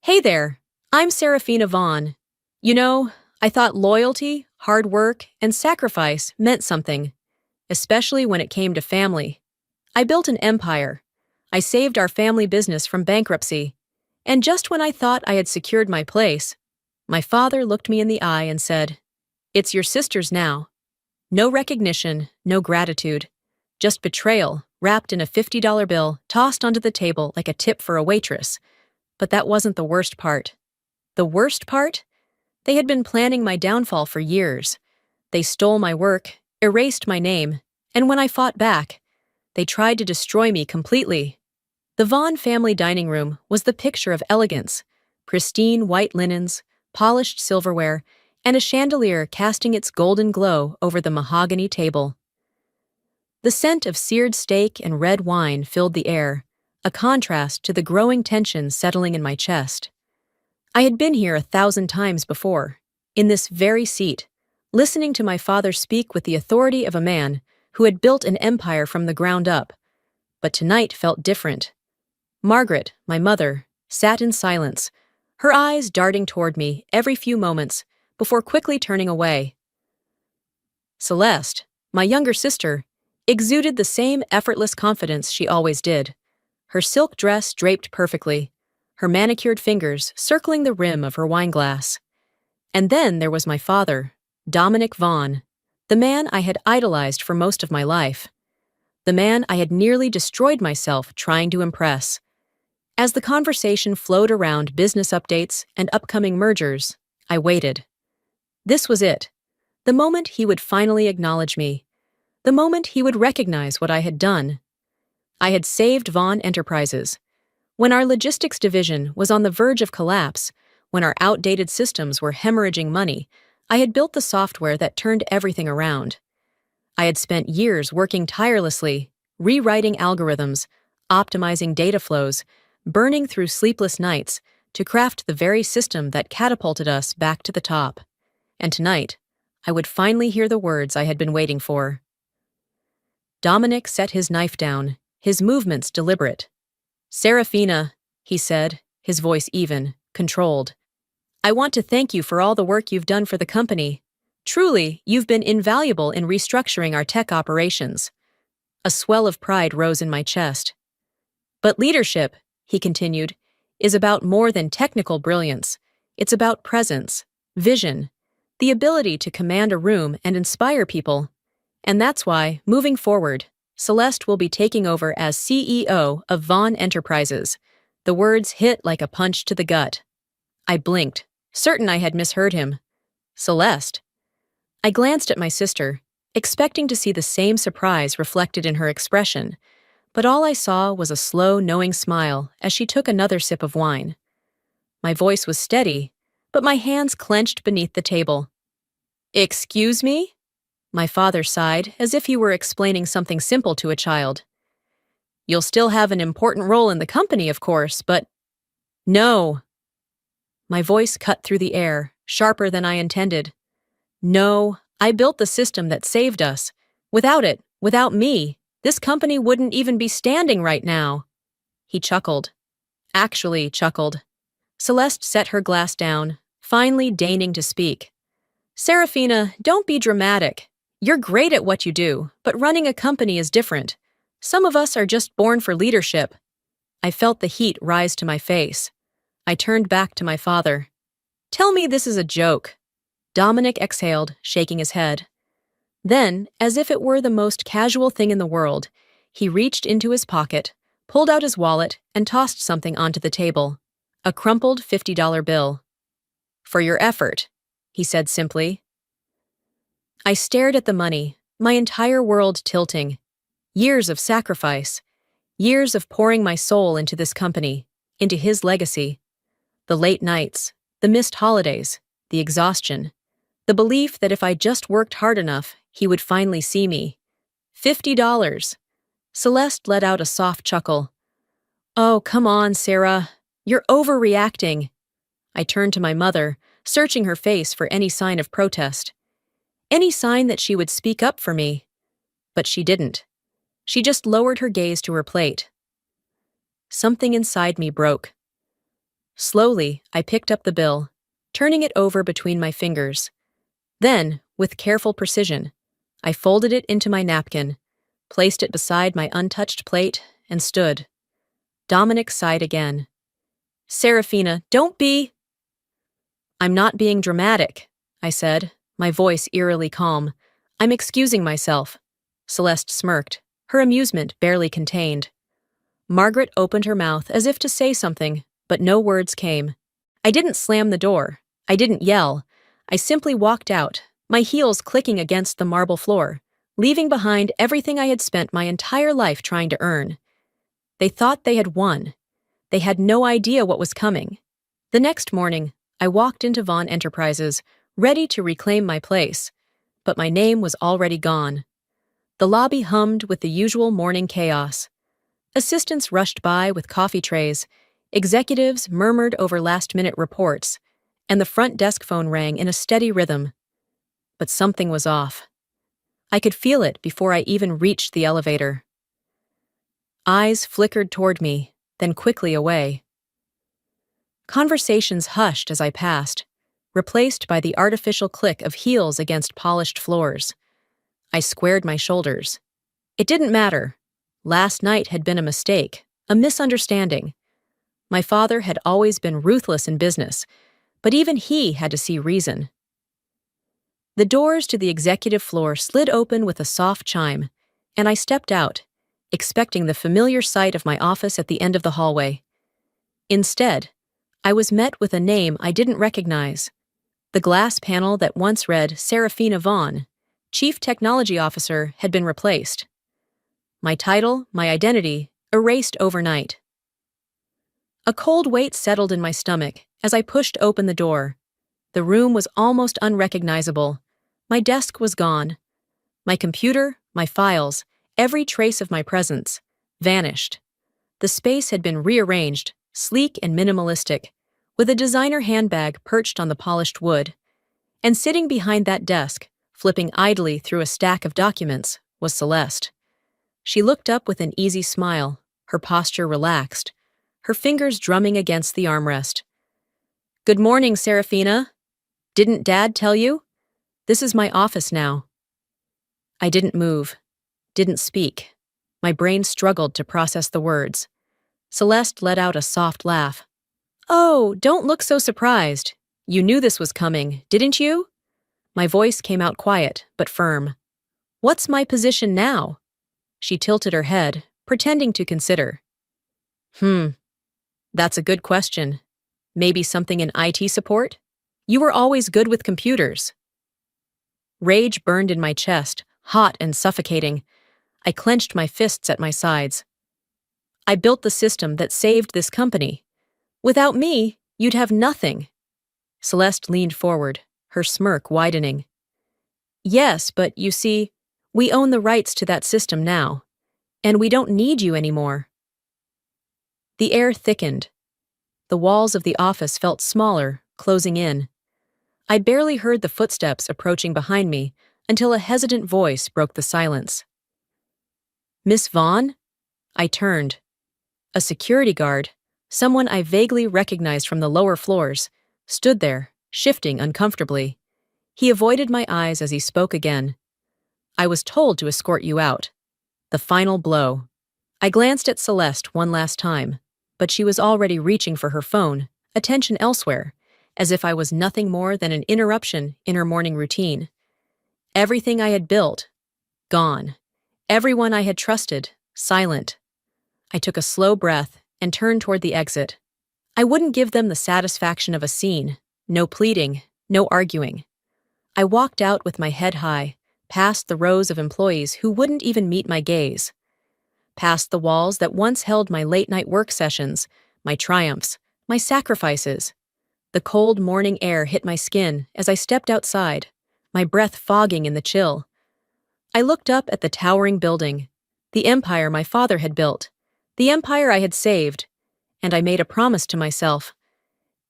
Hey there, I'm Serafina Vaughn. You know, I thought loyalty, hard work, and sacrifice meant something, especially when it came to family. I built an empire. I saved our family business from bankruptcy. And just when I thought I had secured my place, my father looked me in the eye and said, "It's your sister's now." No recognition, no gratitude. Just betrayal, wrapped in a $50 bill, tossed onto the table like a tip for a waitress. But that wasn't the worst part. The worst part? They had been planning my downfall for years. They stole my work, erased my name, and when I fought back, they tried to destroy me completely. The Vaughn family dining room was the picture of elegance: pristine white linens, polished silverware, and a chandelier casting its golden glow over the mahogany table. The scent of seared steak and red wine filled the air, a contrast to the growing tension settling in my chest. I had been here 1,000 times before, in this very seat, listening to my father speak with the authority of a man who had built an empire from the ground up. But tonight felt different. Margaret, my mother, sat in silence, her eyes darting toward me every few moments before quickly turning away. Celeste, my younger sister, exuded the same effortless confidence she always did, her silk dress draped perfectly, her manicured fingers circling the rim of her wineglass. And then there was my father, Dominic Vaughn, the man I had idolized for most of my life, the man I had nearly destroyed myself trying to impress. As the conversation flowed around business updates and upcoming mergers, I waited. This was it, the moment he would finally acknowledge me, the moment he would recognize what I had done. I had saved Vaughn Enterprises. When our logistics division was on the verge of collapse, when our outdated systems were hemorrhaging money, I had built the software that turned everything around. I had spent years working tirelessly, rewriting algorithms, optimizing data flows, burning through sleepless nights to craft the very system that catapulted us back to the top. And tonight, I would finally hear the words I had been waiting for. Dominic set his knife down, his movements deliberate. "Serafina," he said, his voice even, controlled. "I want to thank you for all the work you've done for the company. Truly, you've been invaluable in restructuring our tech operations." A swell of pride rose in my chest. "But leadership," he continued, "is about more than technical brilliance. It's about presence, vision, the ability to command a room and inspire people. And that's why, moving forward, Celeste will be taking over as CEO of Vaughn Enterprises." The words hit like a punch to the gut. I blinked, certain I had misheard him. Celeste? I glanced at my sister, expecting to see the same surprise reflected in her expression, but all I saw was a slow, knowing smile as she took another sip of wine. My voice was steady, but my hands clenched beneath the table. "Excuse me?" My father sighed, as if he were explaining something simple to a child. "You'll still have an important role in the company, of course, but—" "No." My voice cut through the air, sharper than I intended. "No, I built the system that saved us. Without it, without me, this company wouldn't even be standing right now." He chuckled. Actually chuckled. Celeste set her glass down, finally deigning to speak. "Serafina, don't be dramatic. You're great at what you do, but running a company is different. Some of us are just born for leadership." I felt the heat rise to my face. I turned back to my father. "Tell me this is a joke." Dominic exhaled, shaking his head. Then, as if it were the most casual thing in the world, he reached into his pocket, pulled out his wallet, and tossed something onto the table. A crumpled $50 bill. "For your effort," he said simply. I stared at the money, my entire world tilting. Years of sacrifice. Years of pouring my soul into this company, into his legacy. The late nights, the missed holidays, the exhaustion. The belief that if I just worked hard enough, he would finally see me. $50. Celeste let out a soft chuckle. "Oh, come on, Sarah. You're overreacting." I turned to my mother, searching her face for any sign of protest. Any sign that she would speak up for me. But she didn't. She just lowered her gaze to her plate. Something inside me broke. Slowly, I picked up the bill, turning it over between my fingers. Then, with careful precision, I folded it into my napkin, placed it beside my untouched plate, and stood. Dominic sighed again. Serafina, don't be— I'm not being dramatic, I said, my voice eerily calm. I'm excusing myself. Celeste smirked, her amusement barely contained. Margaret opened her mouth as if to say something, but no words came. I didn't slam the door. I didn't yell. I simply walked out, my heels clicking against the marble floor, leaving behind everything I had spent my entire life trying to earn. They thought they had won. They had no idea what was coming. The next morning, I walked into Vaughn Enterprises, ready to reclaim my place, but my name was already gone. The lobby hummed with the usual morning chaos. Assistants rushed by with coffee trays, executives murmured over last-minute reports, and the front desk phone rang in a steady rhythm. But something was off. I could feel it before I even reached the elevator. Eyes flickered toward me, then quickly away. Conversations hushed as I passed, replaced by the artificial click of heels against polished floors. I squared my shoulders. It didn't matter. Last night had been a mistake, a misunderstanding. My father had always been ruthless in business, but even he had to see reason. The doors to the executive floor slid open with a soft chime, and I stepped out, expecting the familiar sight of my office at the end of the hallway. Instead, I was met with a name I didn't recognize. The glass panel that once read Serafina Vaughn, Chief Technology Officer, had been replaced. My title, my identity, erased overnight. A cold weight settled in my stomach as I pushed open the door. The room was almost unrecognizable. My desk was gone. My computer, my files, every trace of my presence, vanished. The space had been rearranged, sleek and minimalistic, with a designer handbag perched on the polished wood. And sitting behind that desk, flipping idly through a stack of documents, was Celeste. She looked up with an easy smile, her posture relaxed, her fingers drumming against the armrest. Good morning, Serafina. Didn't Dad tell you? This is my office now. I didn't move, didn't speak. My brain struggled to process the words. Celeste let out a soft laugh. Oh, don't look so surprised. You knew this was coming, didn't you? My voice came out quiet, but firm. What's my position now? She tilted her head, pretending to consider. That's a good question. Maybe something in IT support? You were always good with computers. Rage burned in my chest, hot and suffocating. I clenched my fists at my sides. I built the system that saved this company. Without me, you'd have nothing. Celeste leaned forward, her smirk widening. Yes, but you see, we own the rights to that system now, and we don't need you anymore. The air thickened. The walls of the office felt smaller, closing in. I barely heard the footsteps approaching behind me until a hesitant voice broke the silence. Miss Vaughn? I turned. A security guard, someone I vaguely recognized from the lower floors, stood there, shifting uncomfortably. He avoided my eyes as he spoke again. I was told to escort you out. The final blow. I glanced at Celeste one last time, but she was already reaching for her phone, attention elsewhere, as if I was nothing more than an interruption in her morning routine. Everything I had built, gone. Everyone I had trusted, silent. I took a slow breath and turned toward the exit. I wouldn't give them the satisfaction of a scene, no pleading, no arguing. I walked out with my head high, past the rows of employees who wouldn't even meet my gaze, past the walls that once held my late-night work sessions, my triumphs, my sacrifices. The cold morning air hit my skin as I stepped outside, my breath fogging in the chill. I looked up at the towering building, the empire my father had built, the empire I had saved, and I made a promise to myself.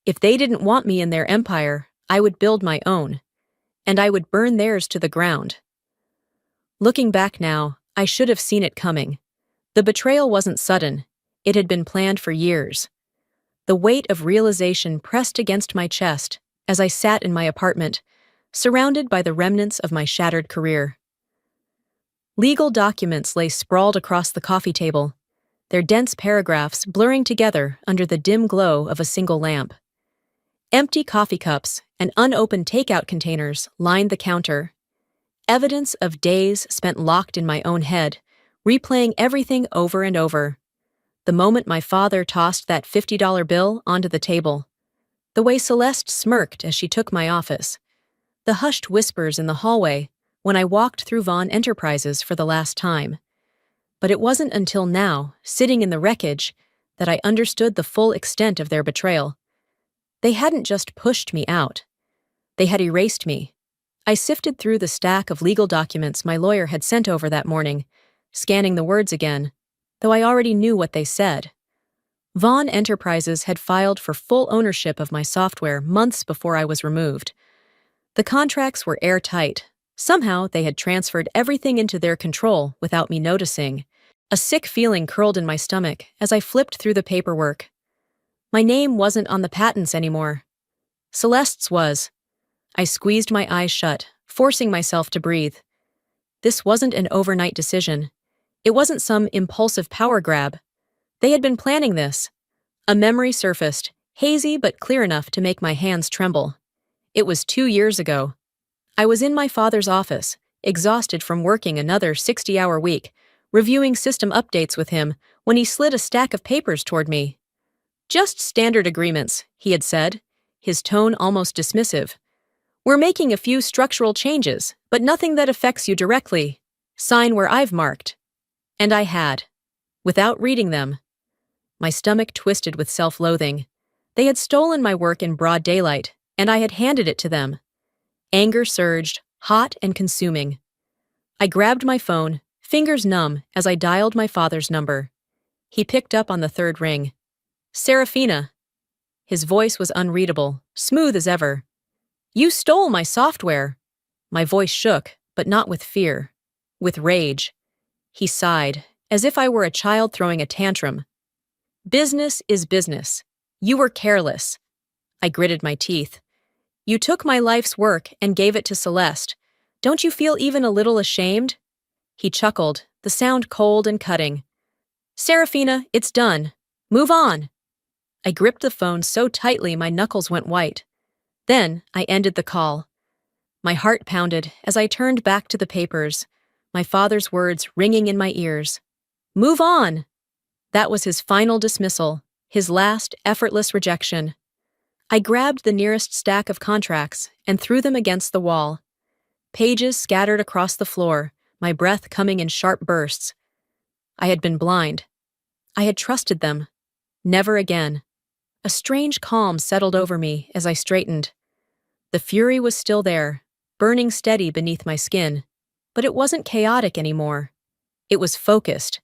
If they didn't want me in their empire, I would build my own, and I would burn theirs to the ground. Looking back now, I should have seen it coming. The betrayal wasn't sudden. It had been planned for years. The weight of realization pressed against my chest as I sat in my apartment, surrounded by the remnants of my shattered career. Legal documents lay sprawled across the coffee table, their dense paragraphs blurring together under the dim glow of a single lamp. Empty coffee cups and unopened takeout containers lined the counter, evidence of days spent locked in my own head, replaying everything over and over. The moment my father tossed that $50 bill onto the table, the way Celeste smirked as she took my office, the hushed whispers in the hallway when I walked through Vaughn Enterprises for the last time. But it wasn't until now, sitting in the wreckage, that I understood the full extent of their betrayal. They hadn't just pushed me out. They had erased me. I sifted through the stack of legal documents my lawyer had sent over that morning, scanning the words again, though I already knew what they said. Vaughn Enterprises had filed for full ownership of my software months before I was removed. The contracts were airtight. Somehow they had transferred everything into their control without me noticing. A sick feeling curled in my stomach as I flipped through the paperwork. My name wasn't on the patents anymore. Celeste's was. I squeezed my eyes shut, forcing myself to breathe. This wasn't an overnight decision. It wasn't some impulsive power grab. They had been planning this. A memory surfaced, hazy but clear enough to make my hands tremble. It was 2 years ago. I was in my father's office, exhausted from working another 60-hour week, reviewing system updates with him when he slid a stack of papers toward me. "Just standard agreements," he had said, his tone almost dismissive. "We're making a few structural changes, but nothing that affects you directly. Sign where I've marked." And I had, without reading them. My stomach twisted with self-loathing. They had stolen my work in broad daylight, and I had handed it to them. Anger surged, hot and consuming. I grabbed my phone, fingers numb as I dialed my father's number. He picked up on the third ring. "Serafina." His voice was unreadable, smooth as ever. "You stole my software." My voice shook, but not with fear. With rage. He sighed, as if I were a child throwing a tantrum. "Business is business. You were careless." I gritted my teeth. "You took my life's work and gave it to Celeste. Don't you feel even a little ashamed?" He chuckled, the sound cold and cutting. "Serafina, it's done. Move on." I gripped the phone so tightly my knuckles went white. Then I ended the call. My heart pounded as I turned back to the papers, my father's words ringing in my ears. "Move on!" That was his final dismissal, his last effortless rejection. I grabbed the nearest stack of contracts and threw them against the wall. Pages scattered across the floor, my breath coming in sharp bursts. I had been blind. I had trusted them. Never again. A strange calm settled over me as I straightened. The fury was still there, burning steady beneath my skin, but it wasn't chaotic anymore. It was focused.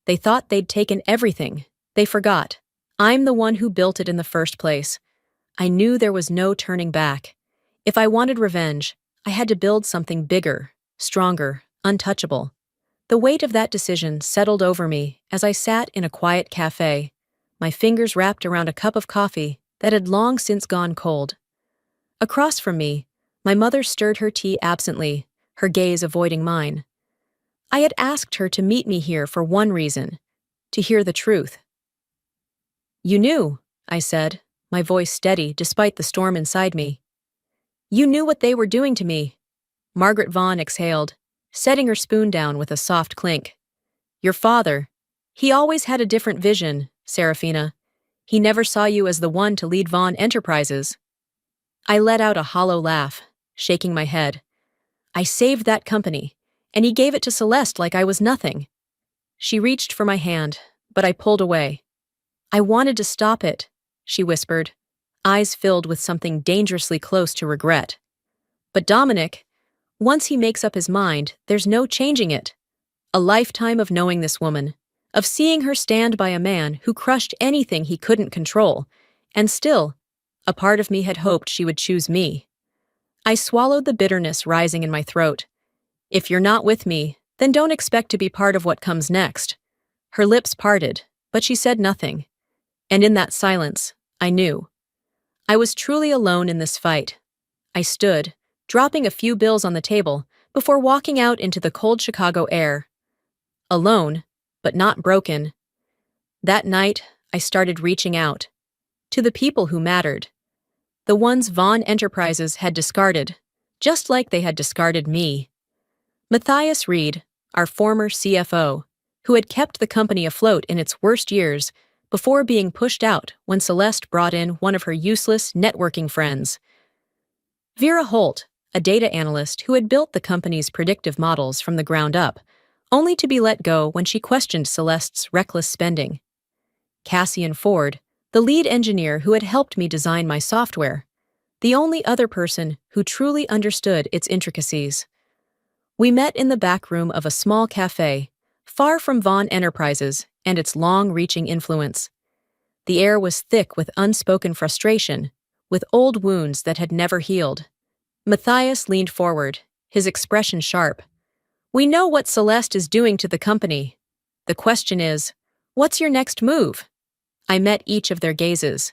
They thought they'd taken everything. They forgot. I'm the one who built it in the first place. I knew there was no turning back. If I wanted revenge, I had to build something bigger, stronger, untouchable. The weight of that decision settled over me as I sat in a quiet cafe, my fingers wrapped around a cup of coffee that had long since gone cold. Across from me, my mother stirred her tea absently, her gaze avoiding mine. I had asked her to meet me here for one reason, to hear the truth. "You knew," I said, my voice steady despite the storm inside me. "You knew what they were doing to me." Margaret Vaughn exhaled, setting her spoon down with a soft clink. "Your father. He always had a different vision, Serafina. He never saw you as the one to lead Vaughn Enterprises." I let out a hollow laugh, shaking my head. "I saved that company, and he gave it to Celeste like I was nothing." She reached for my hand, but I pulled away. "I wanted to stop it," she whispered, eyes filled with something dangerously close to regret. "But Dominic, once he makes up his mind, there's no changing it. A lifetime of knowing this woman, of seeing her stand by a man who crushed anything he couldn't control, and still, a part of me had hoped she would choose me." I swallowed the bitterness rising in my throat. "If you're not with me, then don't expect to be part of what comes next." Her lips parted, but she said nothing. And in that silence, I knew. I was truly alone in this fight. I stood, dropping a few bills on the table, before walking out into the cold Chicago air. Alone, but not broken. That night, I started reaching out. To the people who mattered. The ones Vaughn Enterprises had discarded, just like they had discarded me. Matthias Reed, our former CFO, who had kept the company afloat in its worst years before being pushed out when Celeste brought in one of her useless networking friends. Vera Holt, a data analyst who had built the company's predictive models from the ground up, only to be let go when she questioned Celeste's reckless spending. Cassian Ford, the lead engineer who had helped me design my software, the only other person who truly understood its intricacies. We met in the back room of a small cafe, far from Vaughn Enterprises and its long-reaching influence. The air was thick with unspoken frustration, with old wounds that had never healed. Matthias leaned forward, his expression sharp. "We know what Celeste is doing to the company. The question is, what's your next move?" I met each of their gazes.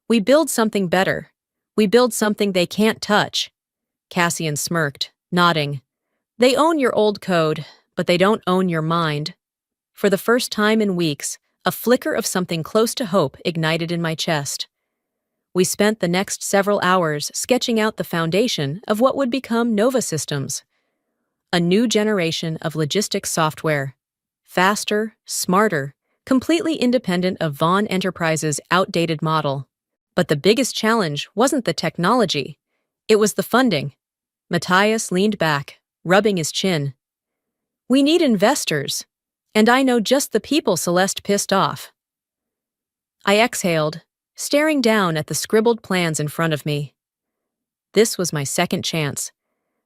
"We build something better. We build something they can't touch." Cassian smirked, nodding. "They own your old code, but they don't own your mind." For the first time in weeks, a flicker of something close to hope ignited in my chest. We spent the next several hours sketching out the foundation of what would become Nova Systems. A new generation of logistics software. Faster, smarter, completely independent of Vaughn Enterprises' outdated model. But the biggest challenge wasn't the technology. It was the funding. Matthias leaned back, rubbing his chin. "We need investors, and I know just the people Celeste pissed off." I exhaled, staring down at the scribbled plans in front of me. This was my second chance.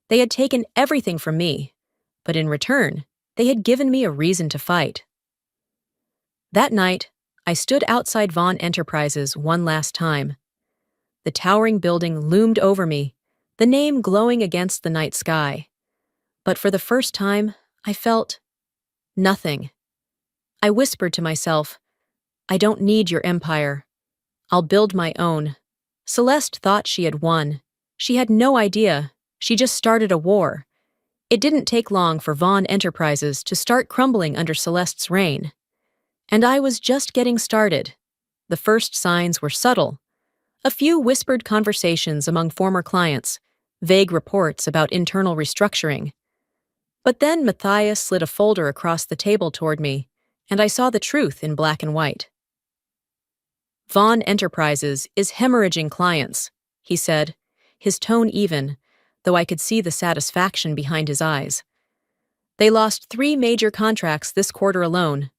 They had taken everything from me, but in return, they had given me a reason to fight. That night, I stood outside Vaughn Enterprises one last time. The towering building loomed over me, the name glowing against the night sky. But for the first time, I felt nothing. I whispered to myself, "I don't need your empire. I'll build my own." Celeste thought she had won. She had no idea. She just started a war. It didn't take long for Vaughn Enterprises to start crumbling under Celeste's reign. And I was just getting started. The first signs were subtle. A few whispered conversations among former clients, vague reports about internal restructuring. But then Matthias slid a folder across the table toward me, and I saw the truth in black and white. "Vaughn Enterprises is hemorrhaging clients," he said, his tone even, though I could see the satisfaction behind his eyes. "They lost 3 major contracts this quarter alone."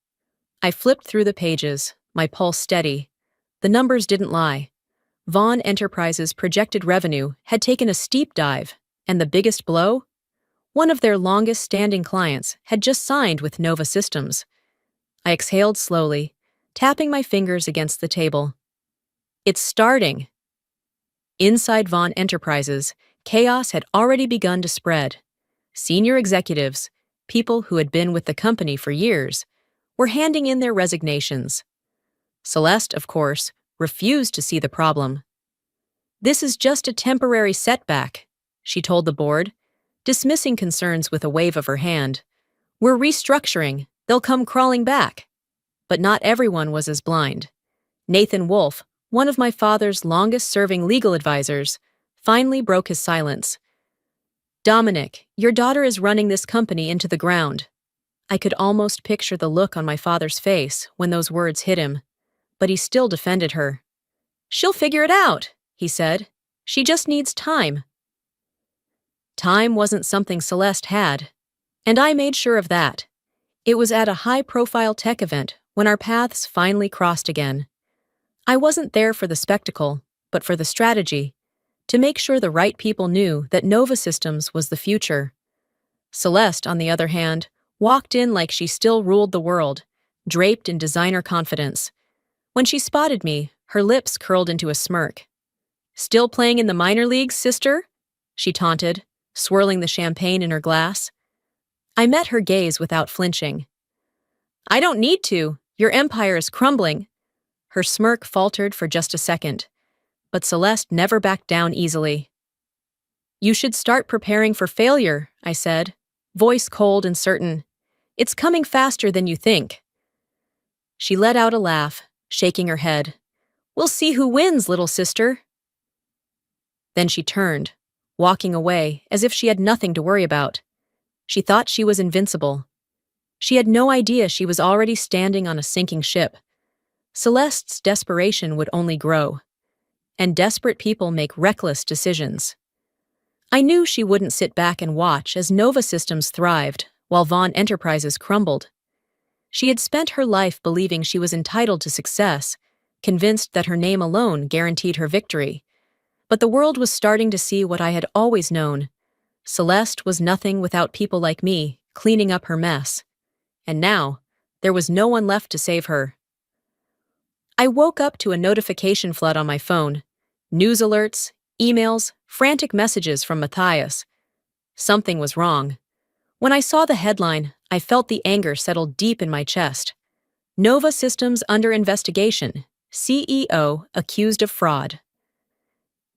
I flipped through the pages, my pulse steady. The numbers didn't lie. Vaughn Enterprises' projected revenue had taken a steep dive, and the biggest blow? One of their longest-standing clients had just signed with Nova Systems. I exhaled slowly, tapping my fingers against the table. "It's starting." Inside Vaughn Enterprises, chaos had already begun to spread. Senior executives, people who had been with the company for years, were handing in their resignations. Celeste, of course, refused to see the problem. "This is just a temporary setback," she told the board, dismissing concerns with a wave of her hand. "We're restructuring. They'll come crawling back." But not everyone was as blind. Nathan Wolfe, one of my father's longest-serving legal advisors, finally broke his silence. "Dominic, your daughter is running this company into the ground." I could almost picture the look on my father's face when those words hit him, but he still defended her. "She'll figure it out," he said. "She just needs time." Time wasn't something Celeste had, and I made sure of that. It was at a high-profile tech event when our paths finally crossed again. I wasn't there for the spectacle, but for the strategy, to make sure the right people knew that Nova Systems was the future. Celeste, on the other hand, walked in like she still ruled the world, draped in designer confidence. When she spotted me, her lips curled into a smirk. "Still playing in the minor leagues, sister?" she taunted, swirling the champagne in her glass. I met her gaze without flinching. "I don't need to. Your empire is crumbling." Her smirk faltered for just a second, but Celeste never backed down easily. "You should start preparing for failure," I said, voice cold and certain. "It's coming faster than you think." She let out a laugh, shaking her head. "We'll see who wins, little sister." Then she turned, walking away as if she had nothing to worry about. She thought she was invincible. She had no idea she was already standing on a sinking ship. Celeste's desperation would only grow, and desperate people make reckless decisions. I knew she wouldn't sit back and watch as Nova Systems thrived while Vaughn Enterprises crumbled. She had spent her life believing she was entitled to success, convinced that her name alone guaranteed her victory. But the world was starting to see what I had always known. Celeste was nothing without people like me cleaning up her mess. And now, there was no one left to save her. I woke up to a notification flood on my phone. News alerts, emails, frantic messages from Matthias. Something was wrong. When I saw the headline, I felt the anger settle deep in my chest. Nova Systems under investigation. CEO accused of fraud.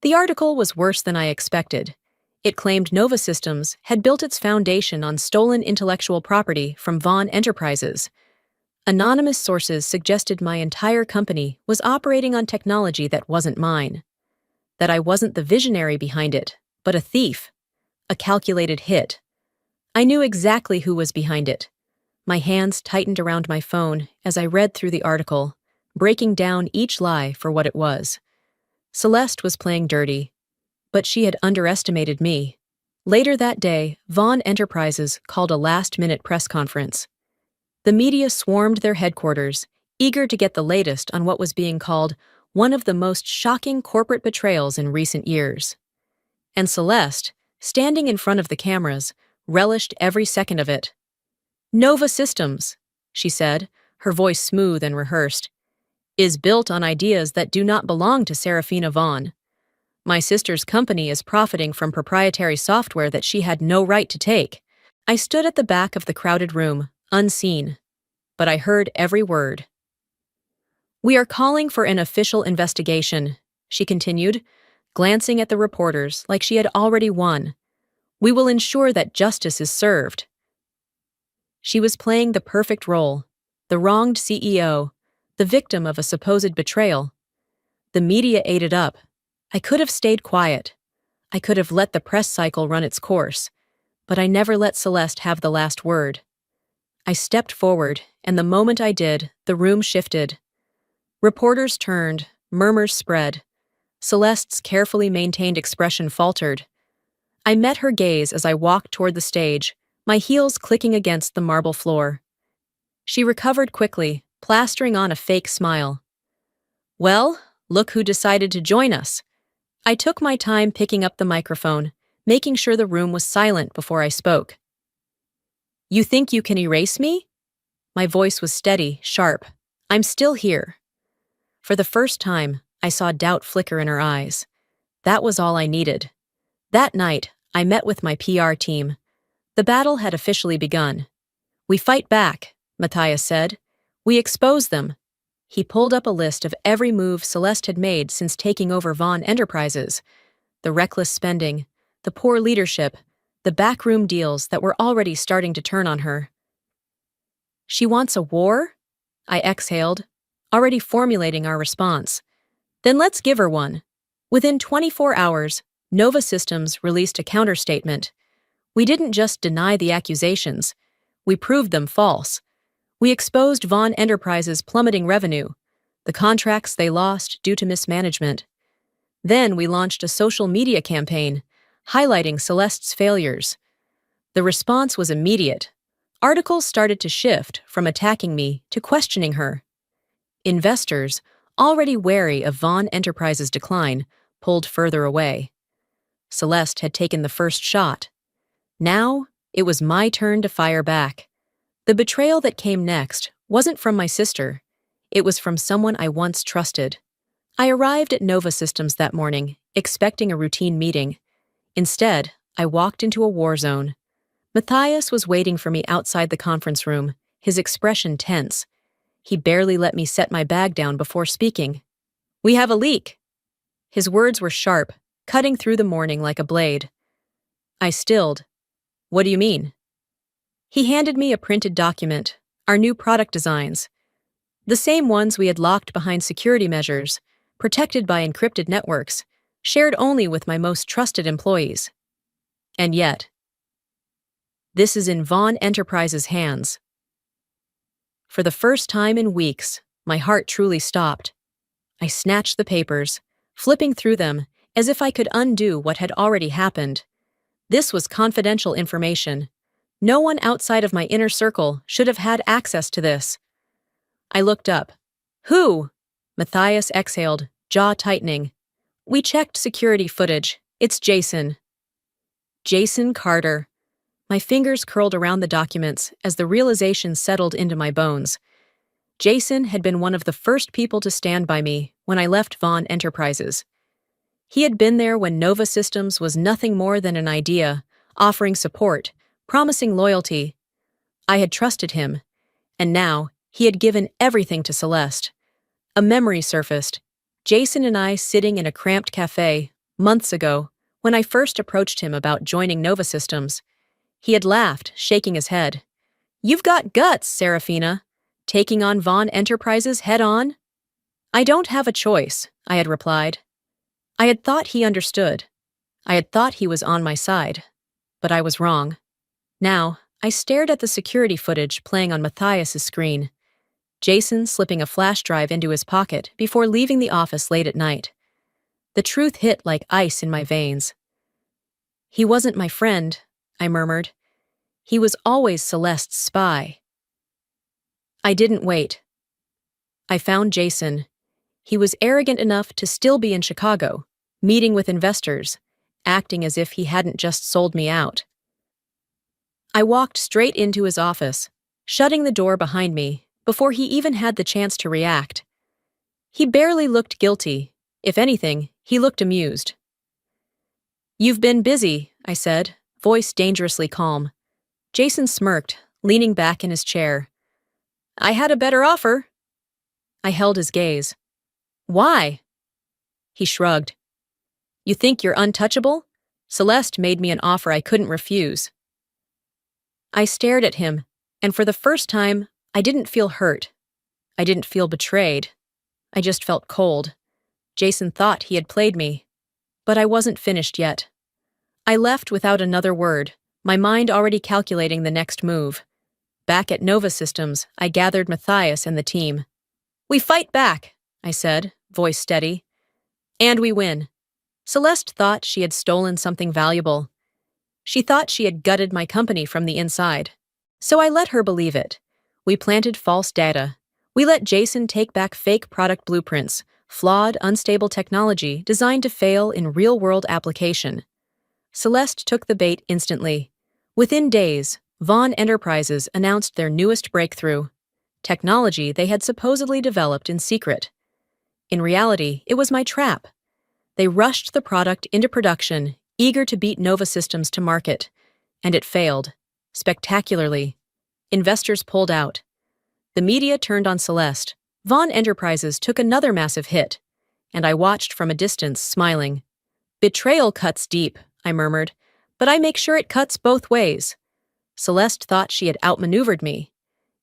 The article was worse than I expected. It claimed Nova Systems had built its foundation on stolen intellectual property from Vaughn Enterprises. Anonymous sources suggested my entire company was operating on technology that wasn't mine. That I wasn't the visionary behind it, but a thief. A calculated hit. I knew exactly who was behind it. My hands tightened around my phone as I read through the article, breaking down each lie for what it was. Celeste was playing dirty, but she had underestimated me. Later that day, Vaughn Enterprises called a last-minute press conference. The media swarmed their headquarters, eager to get the latest on what was being called one of the most shocking corporate betrayals in recent years. And Celeste, standing in front of the cameras, relished every second of it. "Nova Systems," she said, her voice smooth and rehearsed, "is built on ideas that do not belong to Serafina Vaughn. My sister's company is profiting from proprietary software that she had no right to take." I stood at the back of the crowded room, unseen, but I heard every word. "We are calling for an official investigation," she continued, glancing at the reporters like she had already won. "We will ensure that justice is served." She was playing the perfect role, the wronged CEO, the victim of a supposed betrayal. The media ate it up. I could have stayed quiet. I could have let the press cycle run its course, but I never let Celeste have the last word. I stepped forward, and the moment I did, the room shifted. Reporters turned, murmurs spread. Celeste's carefully maintained expression faltered. I met her gaze as I walked toward the stage, my heels clicking against the marble floor. She recovered quickly, plastering on a fake smile. "Well, look who decided to join us." I took my time picking up the microphone, making sure the room was silent before I spoke. "You think you can erase me?" My voice was steady, sharp. "I'm still here." For the first time, I saw doubt flicker in her eyes. That was all I needed. That night, I met with my PR team. The battle had officially begun. "We fight back," Matthias said. "We expose them." He pulled up a list of every move Celeste had made since taking over Vaughn Enterprises. The reckless spending, the poor leadership, the backroom deals that were already starting to turn on her. "She wants a war?" I exhaled, already formulating our response. "Then let's give her one." Within 24 hours, Nova Systems released a counterstatement. We didn't just deny the accusations. We proved them false. We exposed Vaughn Enterprises' plummeting revenue, the contracts they lost due to mismanagement. Then we launched a social media campaign, highlighting Celeste's failures. The response was immediate. Articles started to shift from attacking me to questioning her. Investors, already wary of Vaughn Enterprises' decline, pulled further away. Celeste had taken the first shot. Now, it was my turn to fire back. The betrayal that came next wasn't from my sister. It was from someone I once trusted. I arrived at Nova Systems that morning, expecting a routine meeting. Instead, I walked into a war zone. Matthias was waiting for me outside the conference room, his expression tense. He barely let me set my bag down before speaking. "We have a leak." His words were sharp, cutting through the morning like a blade. I stilled. "What do you mean?" He handed me a printed document, our new product designs. The same ones we had locked behind security measures, protected by encrypted networks, shared only with my most trusted employees. And yet, this is in Vaughn Enterprises' hands. For the first time in weeks, my heart truly stopped. I snatched the papers, flipping through them as if I could undo what had already happened. This was confidential information. No one outside of my inner circle should have had access to this. I looked up. "Who?" Matthias exhaled, jaw tightening. "We checked security footage. It's Jason." Jason Carter. My fingers curled around the documents as the realization settled into my bones. Jason had been one of the first people to stand by me when I left Vaughn Enterprises. He had been there when Nova Systems was nothing more than an idea, offering support, promising loyalty. I had trusted him, and now he had given everything to Celeste. A memory surfaced. Jason and I sitting in a cramped cafe, months ago, when I first approached him about joining Nova Systems. He had laughed, shaking his head. "You've got guts, Serafina. Taking on Vaughn Enterprises head-on?" "I don't have a choice," I had replied. I had thought he understood. I had thought he was on my side. But I was wrong. Now, I stared at the security footage playing on Matthias's screen. Jason slipping a flash drive into his pocket before leaving the office late at night. The truth hit like ice in my veins. "He wasn't my friend," I murmured. "He was always Celeste's spy." I didn't wait. I found Jason. He was arrogant enough to still be in Chicago, meeting with investors, acting as if he hadn't just sold me out. I walked straight into his office, shutting the door behind me before he even had the chance to react. He barely looked guilty. If anything, he looked amused. "You've been busy," I said, voice dangerously calm. Jason smirked, leaning back in his chair. "I had a better offer." I held his gaze. "Why?" He shrugged. "You think you're untouchable? Celeste made me an offer I couldn't refuse." I stared at him, and for the first time, I didn't feel hurt. I didn't feel betrayed. I just felt cold. Jason thought he had played me. But I wasn't finished yet. I left without another word, my mind already calculating the next move. Back at Nova Systems, I gathered Matthias and the team. "We fight back," I said, voice steady. "And we win." Celeste thought she had stolen something valuable. She thought she had gutted my company from the inside. So I let her believe it. We planted false data. We let Jason take back fake product blueprints, flawed, unstable technology designed to fail in real-world application. Celeste took the bait instantly. Within days, Vaughn Enterprises announced their newest breakthrough, technology they had supposedly developed in secret. In reality, it was my trap. They rushed the product into production, eager to beat Nova Systems to market. And it failed. Spectacularly. Investors pulled out. The media turned on Celeste. Vaughn Enterprises took another massive hit. And I watched from a distance, smiling. "Betrayal cuts deep," I murmured, "but I make sure it cuts both ways." Celeste thought she had outmaneuvered me.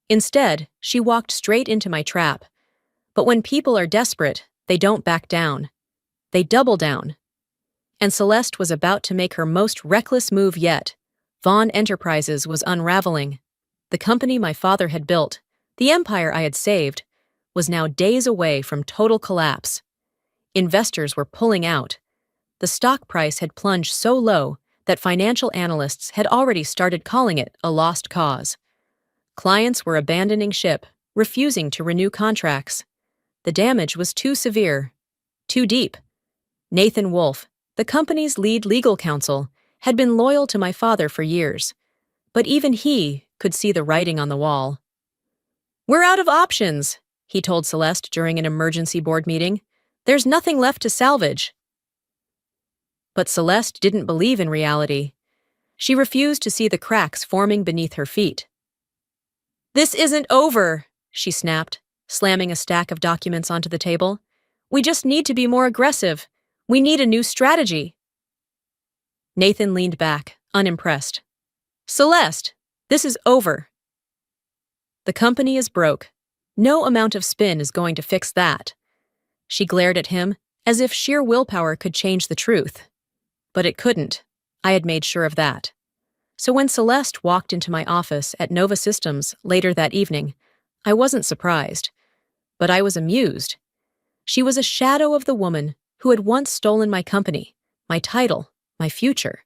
Instead, she walked straight into my trap. But when people are desperate, they don't back down. They double down. And Celeste was about to make her most reckless move yet. Vaughn Enterprises was unraveling. The company my father had built, the empire I had saved, was now days away from total collapse. Investors were pulling out. The stock price had plunged so low that financial analysts had already started calling it a lost cause. Clients were abandoning ship, refusing to renew contracts. The damage was too severe, too deep. Nathan Wolfe, the company's lead legal counsel, had been loyal to my father for years, but even he could see the writing on the wall. "We're out of options," he told Celeste during an emergency board meeting. "There's nothing left to salvage." But Celeste didn't believe in reality. She refused to see the cracks forming beneath her feet. "This isn't over," she snapped. slamming a stack of documents onto the table. We just need to be more aggressive. We need a new strategy. Nathan leaned back, unimpressed. Celeste, this is over. The company is broke. No amount of spin is going to fix that. She glared at him, as if sheer willpower could change the truth. But it couldn't. I had made sure of that. So when Celeste walked into my office at Nova Systems later that evening, I wasn't surprised. But I was amused. She was a shadow of the woman who had once stolen my company, my title, my future.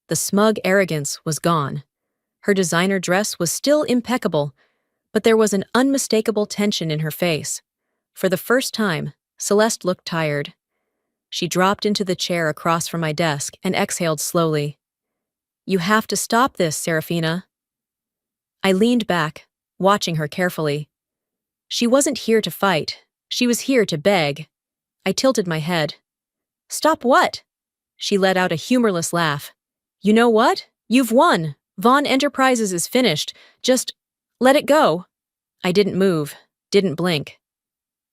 The smug arrogance was gone. Her designer dress was still impeccable, but there was an unmistakable tension in her face. For the first time, Celeste looked tired. She dropped into the chair across from my desk and exhaled slowly. You have to stop this, Serafina. I leaned back, watching her carefully. She wasn't here to fight. She was here to beg. I tilted my head. Stop what? She let out a humorless laugh. You know what? You've won. Vaughn Enterprises is finished. Just let it go. I didn't move, didn't blink.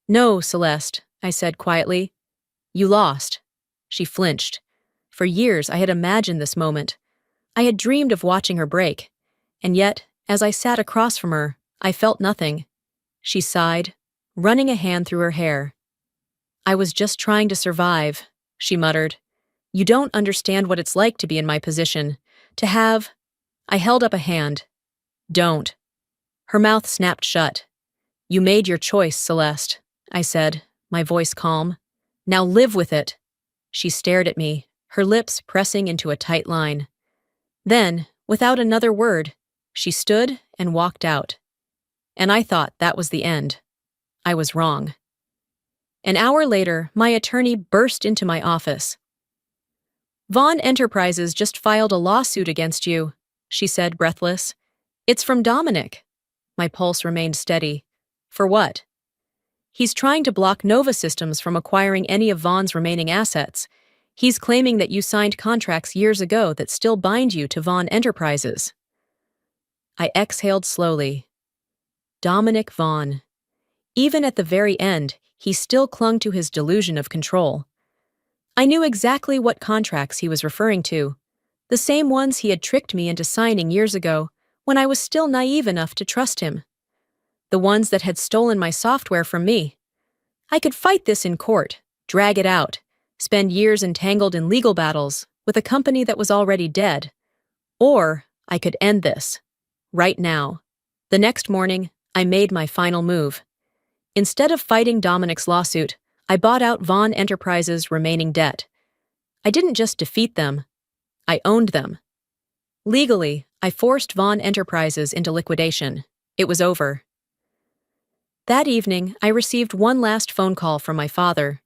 No, Celeste, I said quietly. You lost. She flinched. For years I had imagined this moment. I had dreamed of watching her break. And yet, as I sat across from her, I felt nothing. She sighed, running a hand through her hair. I was just trying to survive, she muttered. You don't understand what it's like to be in my position. To have... I held up a hand. Don't. Her mouth snapped shut. You made your choice, Celeste, I said, my voice calm. Now live with it. She stared at me, her lips pressing into a tight line. Then, without another word, she stood and walked out. And I thought that was the end. I was wrong. An hour later, my attorney burst into my office. Vaughn Enterprises just filed a lawsuit against you, she said, breathless. It's from Dominic. My pulse remained steady. For what? He's trying to block Nova Systems from acquiring any of Vaughn's remaining assets. He's claiming that you signed contracts years ago that still bind you to Vaughn Enterprises. I exhaled slowly. Dominic Vaughn. Even at the very end, he still clung to his delusion of control. I knew exactly what contracts he was referring to, the same ones he had tricked me into signing years ago when I was still naive enough to trust him. The ones that had stolen my software from me. I could fight this in court, drag it out, spend years entangled in legal battles with a company that was already dead. Or I could end this, right now. The next morning, I made my final move. Instead of fighting Dominic's lawsuit, I bought out Vaughn Enterprises' remaining debt. I didn't just defeat them, I owned them. Legally, I forced Vaughn Enterprises into liquidation. It was over. That evening, I received one last phone call from my father.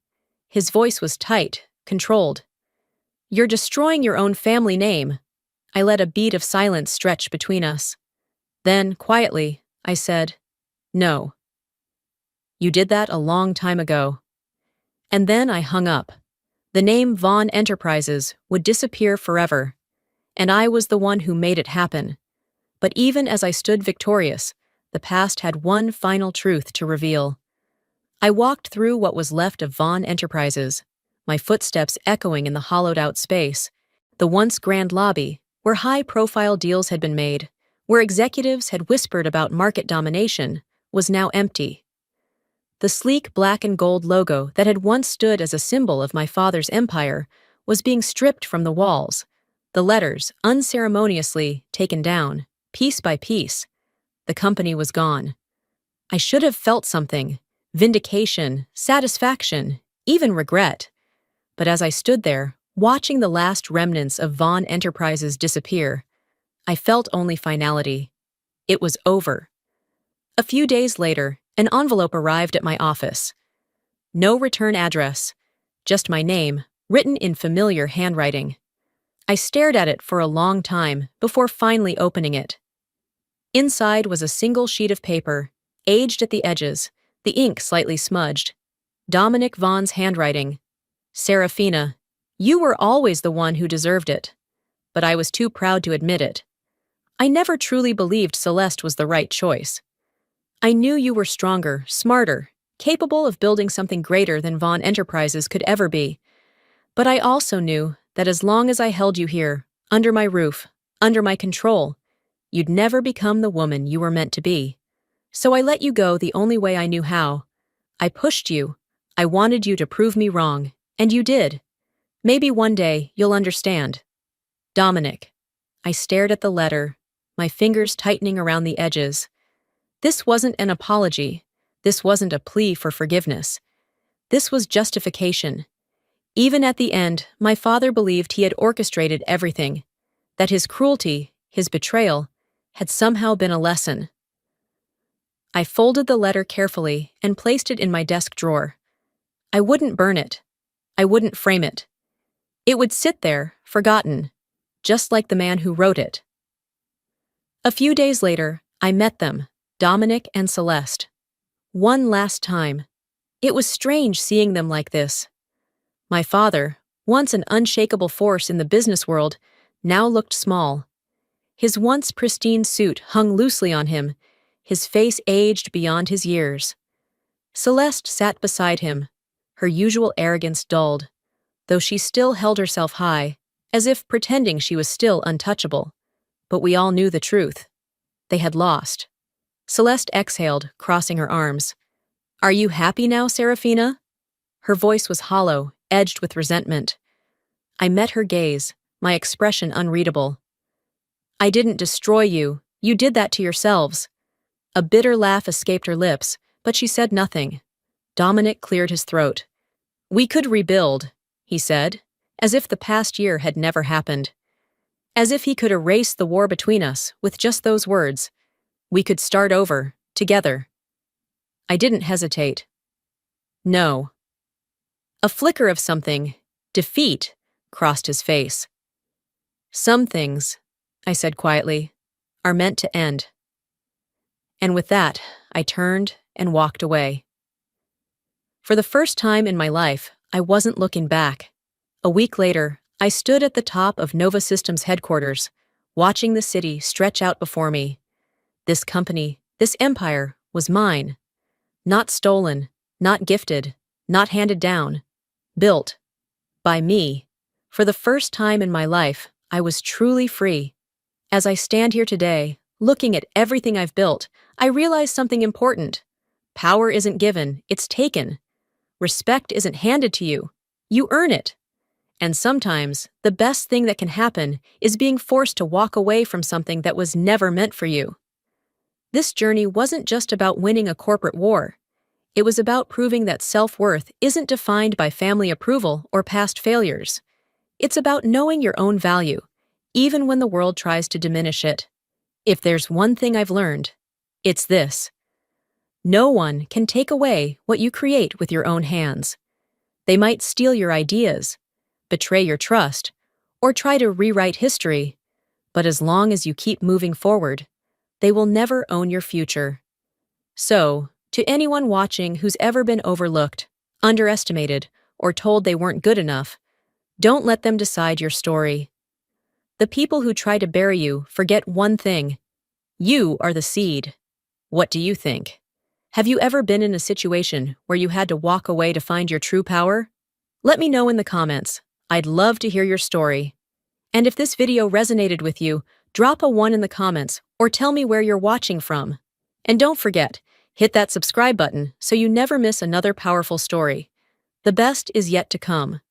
His voice was tight, controlled. You're destroying your own family name. I let a bead of silence stretch between us. Then, quietly, I said, No. You did that a long time ago. And then I hung up. The name Vaughn Enterprises would disappear forever. And I was the one who made it happen. But even as I stood victorious, the past had one final truth to reveal. I walked through what was left of Vaughn Enterprises, my footsteps echoing in the hollowed-out space, the once grand lobby, where high-profile deals had been made, where executives had whispered about market domination, was now empty. The sleek black and gold logo that had once stood as a symbol of my father's empire was being stripped from the walls, the letters unceremoniously taken down, piece by piece. The company was gone. I should have felt something, vindication, satisfaction, even regret. But as I stood there, watching the last remnants of Vaughn Enterprises disappear, I felt only finality. It was over. A few days later, an envelope arrived at my office. No return address, just my name, written in familiar handwriting. I stared at it for a long time before finally opening it. Inside was a single sheet of paper, aged at the edges, the ink slightly smudged. Dominic Vaughn's handwriting. Serafina, you were always the one who deserved it. But I was too proud to admit it. I never truly believed Celeste was the right choice. I knew you were stronger, smarter, capable of building something greater than Vaughn Enterprises could ever be. But I also knew that as long as I held you here, under my roof, under my control, you'd never become the woman you were meant to be. So I let you go the only way I knew how. I pushed you. I wanted you to prove me wrong, and you did. Maybe one day you'll understand. Dominic. I stared at the letter, my fingers tightening around the edges. This wasn't an apology. This wasn't a plea for forgiveness. This was justification. Even at the end, my father believed he had orchestrated everything, that his cruelty, his betrayal, had somehow been a lesson. I folded the letter carefully and placed it in my desk drawer. I wouldn't burn it. I wouldn't frame it. It would sit there, forgotten, just like the man who wrote it. A few days later, I met them, Dominic and Celeste. One last time. It was strange seeing them like this. My father, once an unshakable force in the business world, now looked small. His once pristine suit hung loosely on him, his face aged beyond his years. Celeste sat beside him, her usual arrogance dulled, though she still held herself high, as if pretending she was still untouchable. But we all knew the truth. They had lost. Celeste exhaled, crossing her arms. "Are you happy now, Serafina?" Her voice was hollow, edged with resentment. I met her gaze, my expression unreadable. "I didn't destroy you. You did that to yourselves." A bitter laugh escaped her lips, but she said nothing. Dominic cleared his throat. "We could rebuild," he said, as if the past year had never happened. As if he could erase the war between us with just those words. We could start over, together. I didn't hesitate. No. A flicker of something, defeat, crossed his face. "Some things," I said quietly, "are meant to end." And with that, I turned and walked away. For the first time in my life, I wasn't looking back. A week later, I stood at the top of Nova Systems headquarters, watching the city stretch out before me. This company, this empire, was mine. Not stolen, not gifted, not handed down. Built. By me. For the first time in my life, I was truly free. As I stand here today, looking at everything I've built, I realize something important. Power isn't given, it's taken. Respect isn't handed to you. You earn it. And sometimes, the best thing that can happen is being forced to walk away from something that was never meant for you. This journey wasn't just about winning a corporate war. It was about proving that self-worth isn't defined by family approval or past failures. It's about knowing your own value, even when the world tries to diminish it. If there's one thing I've learned, it's this. No one can take away what you create with your own hands. They might steal your ideas, betray your trust, or try to rewrite history, but as long as you keep moving forward, they will never own your future. So, to anyone watching who's ever been overlooked, underestimated, or told they weren't good enough, don't let them decide your story. The people who try to bury you forget one thing. You are the seed. What do you think? Have you ever been in a situation where you had to walk away to find your true power? Let me know in the comments. I'd love to hear your story. And if this video resonated with you, drop a 1 in the comments or tell me where you're watching from. And don't forget, hit that subscribe button so you never miss another powerful story. The best is yet to come.